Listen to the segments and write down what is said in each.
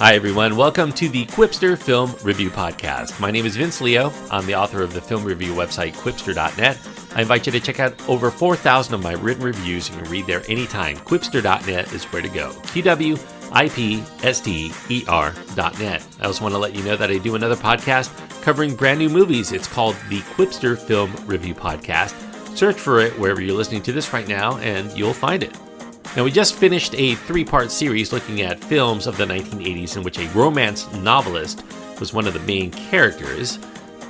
Hi, everyone. Welcome to the Quipster Film Review Podcast. My name is Vince Leo. I'm the author of the film review website, quipster.net. I invite you to check out over 4,000 of my written reviews. You can read there anytime. Quipster.net is where to go. QWIPSTER.net. I also want to let you know that I do another podcast covering brand new movies. It's called the Quipster Film Review Podcast. Search for it wherever you're listening to this right now, and you'll find it. Now, we just finished a three-part series looking at films of the 1980s in which a romance novelist was one of the main characters.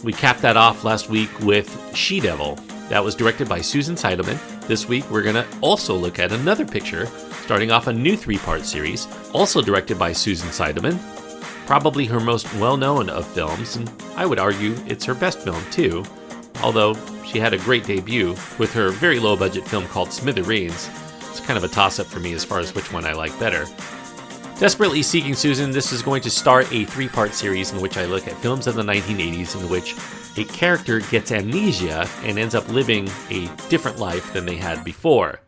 We capped that off last week with She-Devil. That was directed by Susan Seidelman. This week, we're going to also look at another picture, starting off a new three-part series, also directed by Susan Seidelman. Probably her most well-known of films, and I would argue it's her best film, too. Although, she had a great debut with her very low-budget film called Smithereens. It's kind of a toss-up for me as far as which one I like better. Desperately Seeking Susan, this is going to start a three-part series in which I look at films of the 1980s in which a character gets amnesia and ends up living a different life than they had before.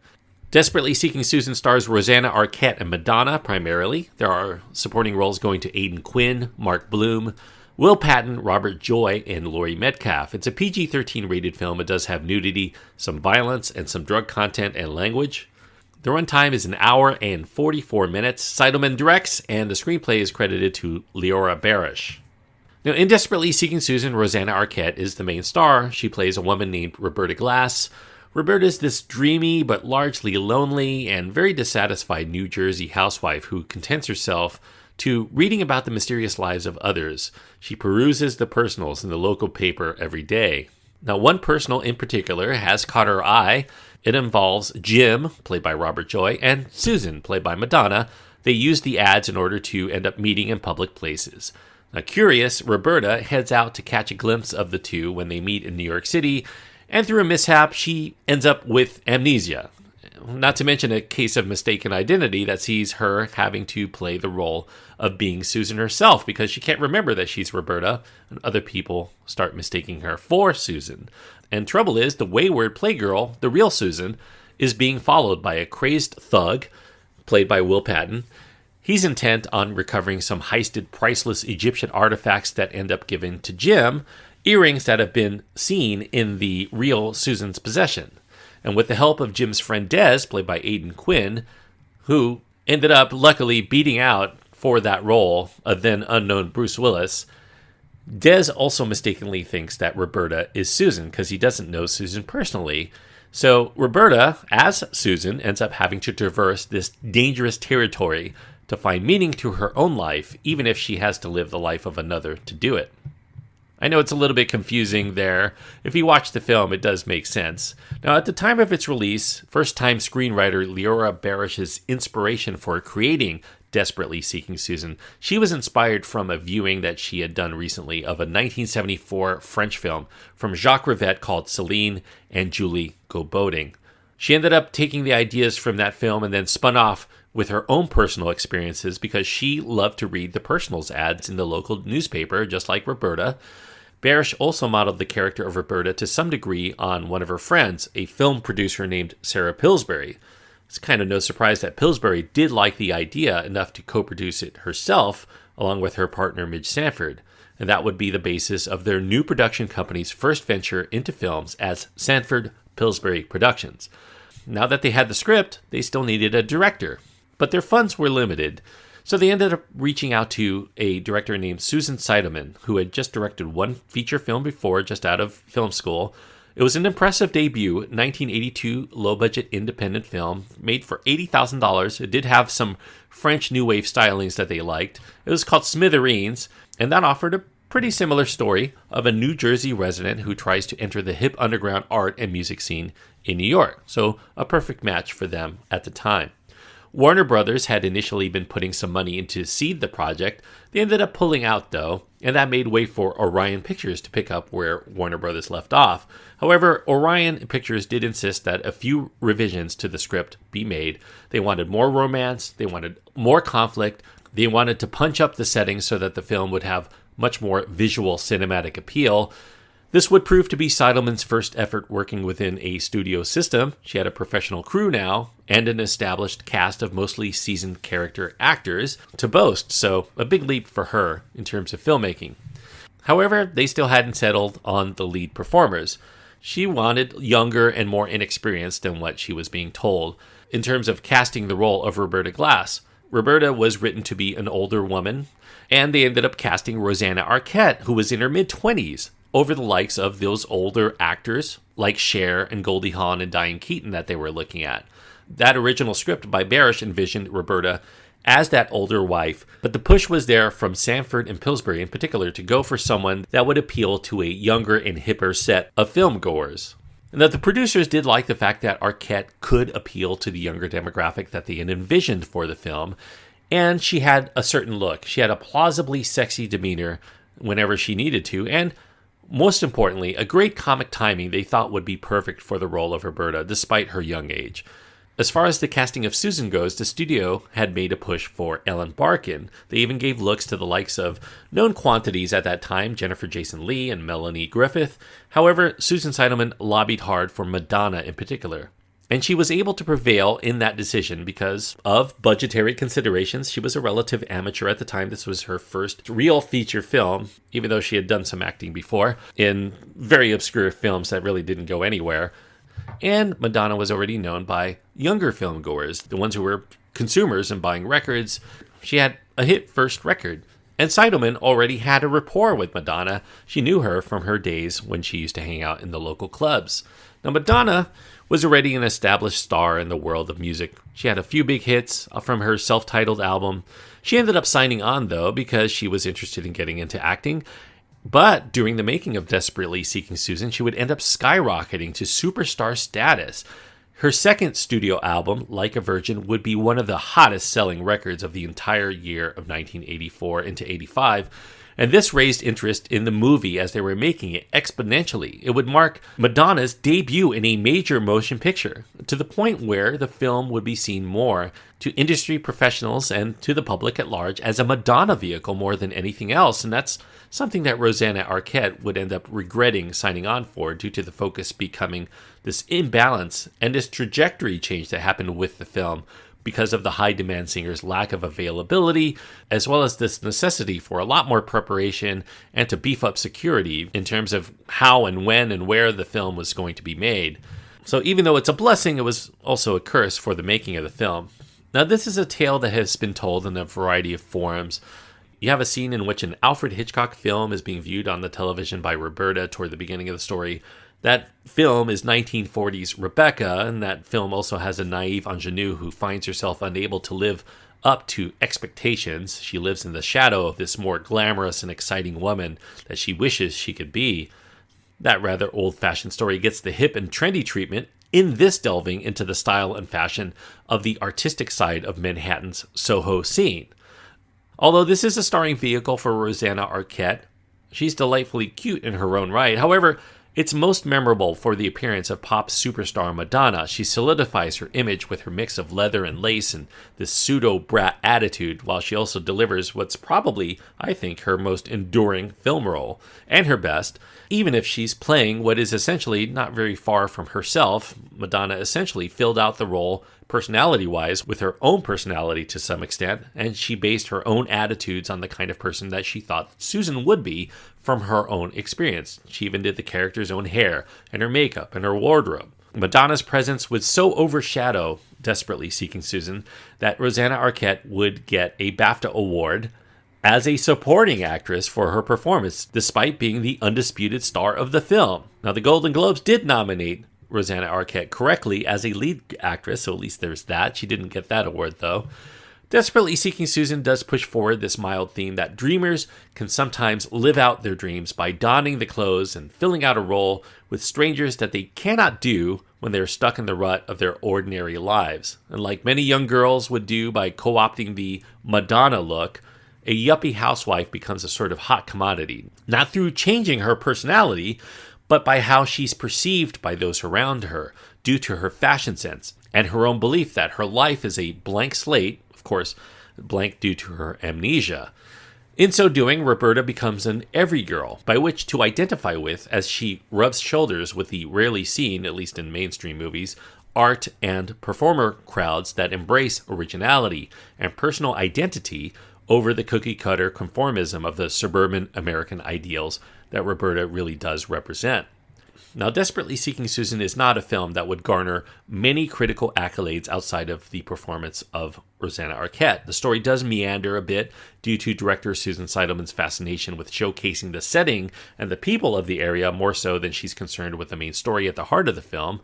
Desperately Seeking Susan stars Rosanna Arquette and Madonna, primarily. There are supporting roles going to Aidan Quinn, Mark Bloom, Will Patton, Robert Joy, and Laurie Metcalf. It's a PG-13 rated film. It does have nudity, some violence, and some drug content and language. The runtime is an hour and 44 minutes. Seidelman directs, and the screenplay is credited to Leora Barish. Now, in Desperately Seeking Susan, Rosanna Arquette is the main star. She plays a woman named Roberta Glass. Roberta is this dreamy but largely lonely and very dissatisfied New Jersey housewife who contents herself to reading about the mysterious lives of others. She peruses the personals in the local paper every day. Now, one personal in particular has caught her eye. It involves Jim, played by Robert Joy, and Susan, played by Madonna. They use the ads in order to end up meeting in public places. Now, Curious Roberta heads out to catch a glimpse of the two when they meet in New York City, and through a mishap, she ends up with amnesia. Not to mention a case of mistaken identity that sees her having to play the role of being Susan herself because she can't remember that she's Roberta, and other people start mistaking her for Susan. And trouble is, the wayward playgirl, the real Susan, is being followed by a crazed thug, played by Will Patton. He's intent on recovering some heisted priceless Egyptian artifacts that end up given to Jim, earrings that have been seen in the real Susan's possession. And with the help of Jim's friend Des, played by Aidan Quinn, who ended up luckily beating out for that role a then unknown Bruce Willis, Des also mistakenly thinks that Roberta is Susan because he doesn't know Susan personally. So Roberta, as Susan, ends up having to traverse this dangerous territory to find meaning to her own life, even if she has to live the life of another to do it. I know it's a little bit confusing there. If you watch the film, it does make sense. Now, at the time of its release, first-time screenwriter Leora Barish's inspiration for creating Desperately Seeking Susan, she was inspired from a viewing that she had done recently of a 1974 French film from Jacques Rivette called Céline and Julie Go Boating. She ended up taking the ideas from that film and then spun off with her own personal experiences because she loved to read the personals ads in the local newspaper, just like Roberta. Barish also modeled the character of Roberta to some degree on one of her friends, a film producer named Sarah Pillsbury. It's kind of no surprise that Pillsbury did like the idea enough to co-produce it herself, along with her partner Midge Sanford, and that would be the basis of their new production company's first venture into films as Sanford Pillsbury Productions. Now that they had the script, they still needed a director, but their funds were limited, so they ended up reaching out to a director named Susan Seidelman, who had just directed one feature film before, just out of film school. It was an impressive debut, 1982 low-budget independent film, made for $80,000. It did have some French New Wave stylings that they liked. It was called Smithereens, and that offered a pretty similar story of a New Jersey resident who tries to enter the hip underground art and music scene in New York. So a perfect match for them at the time. Warner Brothers had initially been putting some money into seed the project. They ended up pulling out, though, and that made way for Orion Pictures to pick up where Warner Brothers left off. However, Orion Pictures did insist that a few revisions to the script be made. They wanted more romance, they wanted more conflict, they wanted to punch up the settings so that the film would have much more visual cinematic appeal. This would prove to be Seidelman's first effort working within a studio system. She had a professional crew now and an established cast of mostly seasoned character actors to boast, so a big leap for her in terms of filmmaking. However, they still hadn't settled on the lead performers. She wanted younger and more inexperienced than what she was being told. In terms of casting the role of Roberta Glass, Roberta was written to be an older woman, and they ended up casting Rosanna Arquette, who was in her mid-20s, over the likes of those older actors like Cher and Goldie Hawn and Diane Keaton that they were looking at. That original script by Barish envisioned Roberta as that older wife, but the push was there from Sanford and Pillsbury in particular to go for someone that would appeal to a younger and hipper set of filmgoers. And that the producers did like the fact that Arquette could appeal to the younger demographic that they had envisioned for the film, and she had a certain look. She had a plausibly sexy demeanor whenever she needed to, and most importantly, a great comic timing they thought would be perfect for the role of Roberta, despite her young age. As far as the casting of Susan goes, the studio had made a push for Ellen Barkin. They even gave looks to the likes of known quantities at that time, Jennifer Jason Leigh and Melanie Griffith. However, Susan Seidelman lobbied hard for Madonna in particular. And she was able to prevail in that decision because of budgetary considerations. She was a relative amateur at the time. This was her first real feature film, even though she had done some acting before in very obscure films that really didn't go anywhere. And Madonna was already known by younger filmgoers, the ones who were consumers and buying records. She had a hit first record. And Seidelman already had a rapport with Madonna. She knew her from her days when she used to hang out in the local clubs. Now, Madonna was already an established star in the world of music. She had a few big hits from her self-titled album. She ended up signing on, though, because she was interested in getting into acting. But during the making of Desperately Seeking Susan, she would end up skyrocketing to superstar status. Her second studio album, Like a Virgin, would be one of the hottest selling records of the entire year of 1984 into 85. And this raised interest in the movie as they were making it exponentially. It would mark Madonna's debut in a major motion picture, to the point where the film would be seen more to industry professionals and to the public at large as a Madonna vehicle more than anything else. And that's something that Rosanna Arquette would end up regretting signing on for due to the focus becoming this imbalance and this trajectory change that happened with the film, because of the high-demand singer's lack of availability, as well as this necessity for a lot more preparation and to beef up security in terms of how and when and where the film was going to be made. So even though it's a blessing, it was also a curse for the making of the film. Now, this is a tale that has been told in a variety of forms. You have a scene in which an Alfred Hitchcock film is being viewed on the television by Roberta toward the beginning of the story. That film is 1940s Rebecca, and that film also has a naive ingenue who finds herself unable to live up to expectations. She lives in the shadow of this more glamorous and exciting woman that she wishes she could be. That rather old-fashioned story gets the hip and trendy treatment in this delving into the style and fashion of the artistic side of Manhattan's Soho scene. Although this is a starring vehicle for Rosanna Arquette, she's delightfully cute in her own right. However, it's most memorable for the appearance of pop superstar Madonna. She solidifies her image with her mix of leather and lace and this pseudo-brat attitude, while she also delivers what's probably, I think, her most enduring film role, and her best. Even if she's playing what is essentially not very far from herself, Madonna essentially filled out the role personality-wise with her own personality to some extent, and she based her own attitudes on the kind of person that she thought Susan would be from her own experience. She even did the character's own hair and her makeup and her wardrobe. Madonna's presence would so overshadow Desperately Seeking Susan that Rosanna Arquette would get a BAFTA award as a supporting actress for her performance, despite being the undisputed star of the film. Now, the Golden Globes did nominate Rosanna Arquette correctly as a lead actress, so at least there's that. She didn't get that award, though. Desperately Seeking Susan does push forward this mild theme that dreamers can sometimes live out their dreams by donning the clothes and filling out a role with strangers that they cannot do when they're stuck in the rut of their ordinary lives. And like many young girls would do by co-opting the Madonna look, a yuppie housewife becomes a sort of hot commodity, not through changing her personality, but by how she's perceived by those around her due to her fashion sense and her own belief that her life is a blank slate, of course, blank due to her amnesia. In so doing, Roberta becomes an every girl, by which to identify with as she rubs shoulders with the rarely seen, at least in mainstream movies, art and performer crowds that embrace originality and personal identity over the cookie-cutter conformism of the suburban American ideals that Roberta really does represent. Now, Desperately Seeking Susan is not a film that would garner many critical accolades outside of the performance of Rosanna Arquette. The story does meander a bit due to director Susan Seidelman's fascination with showcasing the setting and the people of the area more so than she's concerned with the main story at the heart of the film.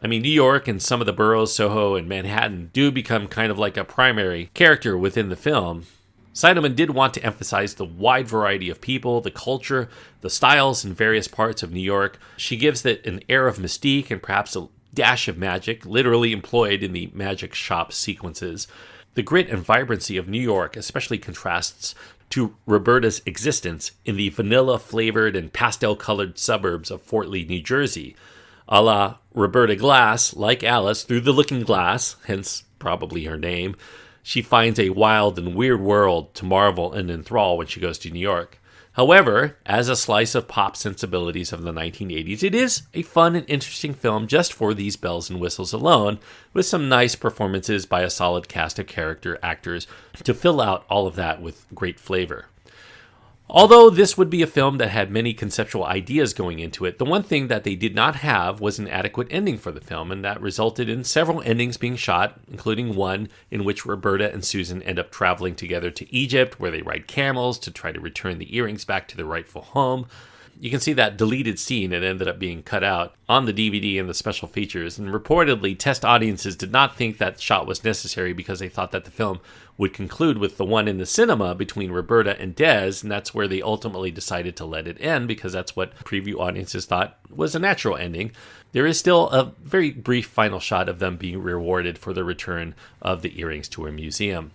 I mean, New York and some of the boroughs, Soho and Manhattan, do become kind of like a primary character within the film. Seidelman did want to emphasize the wide variety of people, the culture, the styles in various parts of New York. She gives it an air of mystique and perhaps a dash of magic, literally employed in the magic shop sequences. The grit and vibrancy of New York especially contrasts to Roberta's existence in the vanilla-flavored and pastel-colored suburbs of Fort Lee, New Jersey. A la Roberta Glass, like Alice, through the looking glass, hence probably her name, she finds a wild and weird world to marvel and enthrall when she goes to New York. However, as a slice of pop sensibilities of the 1980s, it is a fun and interesting film just for these bells and whistles alone, with some nice performances by a solid cast of character actors to fill out all of that with great flavor. Although this would be a film that had many conceptual ideas going into it, the one thing that they did not have was an adequate ending for the film, and that resulted in several endings being shot, including one in which Roberta and Susan end up traveling together to Egypt, where they ride camels to try to return the earrings back to their rightful home. You can see that deleted scene that ended up being cut out on the DVD and the special features, and reportedly test audiences did not think that shot was necessary because they thought that the film would conclude with the one in the cinema between Roberta and Des, and that's where they ultimately decided to let it end because that's what preview audiences thought was a natural ending. There is still a very brief final shot of them being rewarded for the return of the earrings to a museum.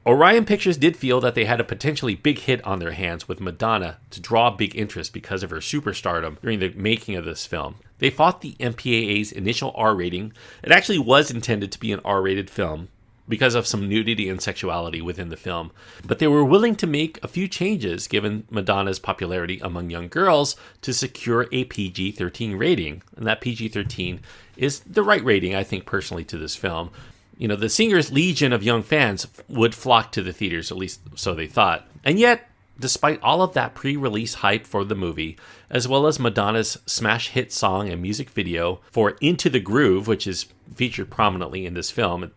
Orion Pictures did feel that they had a potentially big hit on their hands with Madonna to draw big interest because of her superstardom during the making of this film. They fought the MPAA's initial R rating. It actually was intended to be an R-rated film because of some nudity and sexuality within the film, but they were willing to make a few changes given Madonna's popularity among young girls to secure a PG-13 rating, and that PG-13 is the right rating, I think, personally, to this film. You know, the singer's legion of young fans would flock to the theaters, at least so they thought. And yet, despite all of that pre-release hype for the movie, as well as Madonna's smash hit song and music video for Into the Groove, which is featured prominently in this film,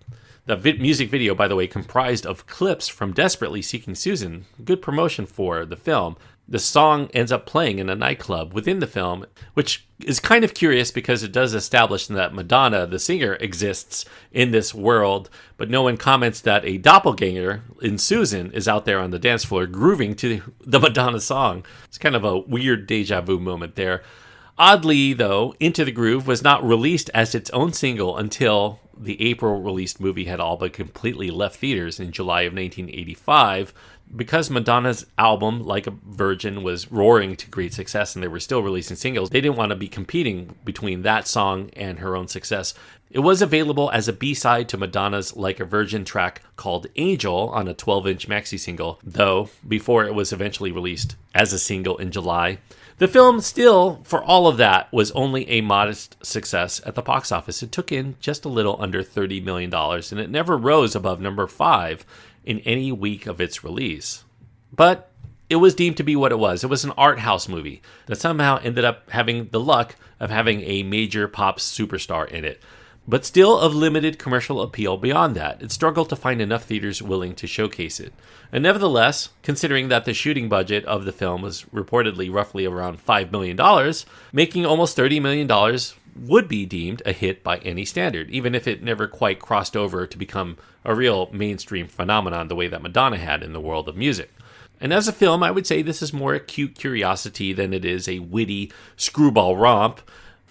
the music video, by the way, comprised of clips from Desperately Seeking Susan, good promotion for the film. The song ends up playing in a nightclub within the film, which is kind of curious because it does establish that Madonna, the singer, exists in this world, but no one comments that a doppelganger in Susan is out there on the dance floor grooving to the Madonna song. It's kind of a weird deja vu moment there. Oddly, though, Into the Groove was not released as its own single until the April-released movie had all but completely left theaters in July of 1985. Because Madonna's album, Like a Virgin, was roaring to great success and they were still releasing singles, they didn't want to be competing between that song and her own success. It was available as a B-side to Madonna's Like a Virgin track called Angel on a 12-inch maxi single, though before it was eventually released as a single in July. The film still, for all of that, was only a modest success at the box office. It took in just a little under $30 million, and it never rose above number 5 in any week of its release. But it was deemed to be what it was. It was an art house movie that somehow ended up having the luck of having a major pop superstar in it, but still of limited commercial appeal beyond that. It struggled to find enough theaters willing to showcase it. And nevertheless, considering that the shooting budget of the film was reportedly roughly around $5 million, making almost $30 million would be deemed a hit by any standard, even if it never quite crossed over to become a real mainstream phenomenon the way that Madonna had in the world of music. And as a film, I would say this is more a cute curiosity than it is a witty screwball romp.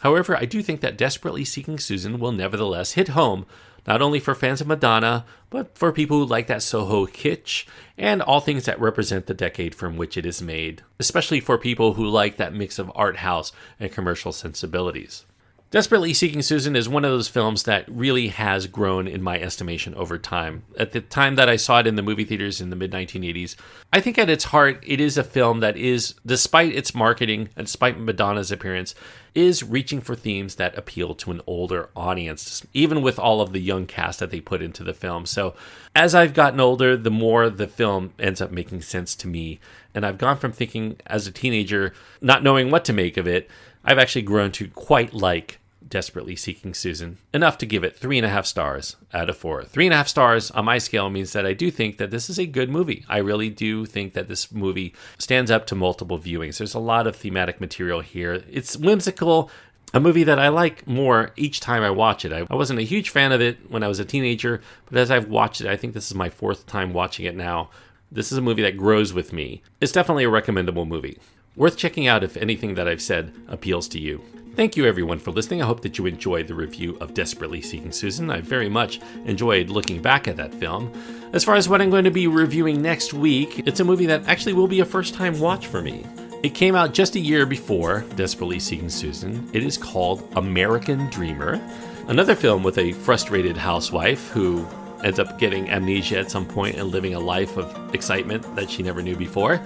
However, I do think that Desperately Seeking Susan will nevertheless hit home, not only for fans of Madonna, but for people who like that Soho kitsch and all things that represent the decade from which it is made, especially for people who like that mix of art house and commercial sensibilities. Desperately Seeking Susan is one of those films that really has grown in my estimation over time. At the time that I saw it in the movie theaters in the mid-1980s, I think at its heart, it is a film that is, despite its marketing and despite Madonna's appearance, is reaching for themes that appeal to an older audience, even with all of the young cast that they put into the film. So as I've gotten older, the more the film ends up making sense to me. And I've gone from thinking as a teenager, not knowing what to make of it, I've actually grown to quite like Desperately Seeking Susan, enough to give it 3.5 stars out of 4. 3.5 stars on my scale means that I do think that this is a good movie. I really do think that this movie stands up to multiple viewings. There's a lot of thematic material here. It's whimsical, a movie that I like more each time I watch it. I wasn't a huge fan of it when I was a teenager, but as I've watched it, I think this is my 4th time watching it now. This is a movie that grows with me. It's definitely a recommendable movie. Worth checking out if anything that I've said appeals to you. Thank you everyone for listening. I hope that you enjoyed the review of Desperately Seeking Susan. I very much enjoyed looking back at that film. As far as what I'm going to be reviewing next week, it's a movie that actually will be a first-time watch for me. It came out just a year before Desperately Seeking Susan. It is called American Dreamer, another film with a frustrated housewife who ends up getting amnesia at some point and living a life of excitement that she never knew before.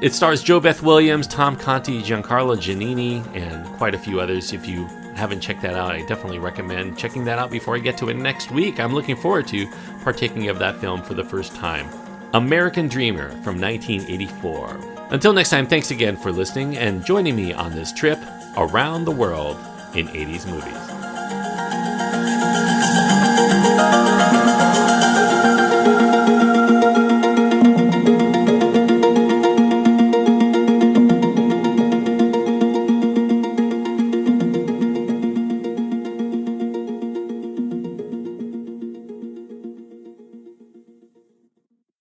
It stars Jo Beth Williams, Tom Conti, Giancarlo Giannini, and quite a few others. If you haven't checked that out, I definitely recommend checking that out before I get to it next week. I'm looking forward to partaking of that film for the first time. American Dreamer from 1984. Until next time, thanks again for listening and joining me on this trip around the world in 80s movies.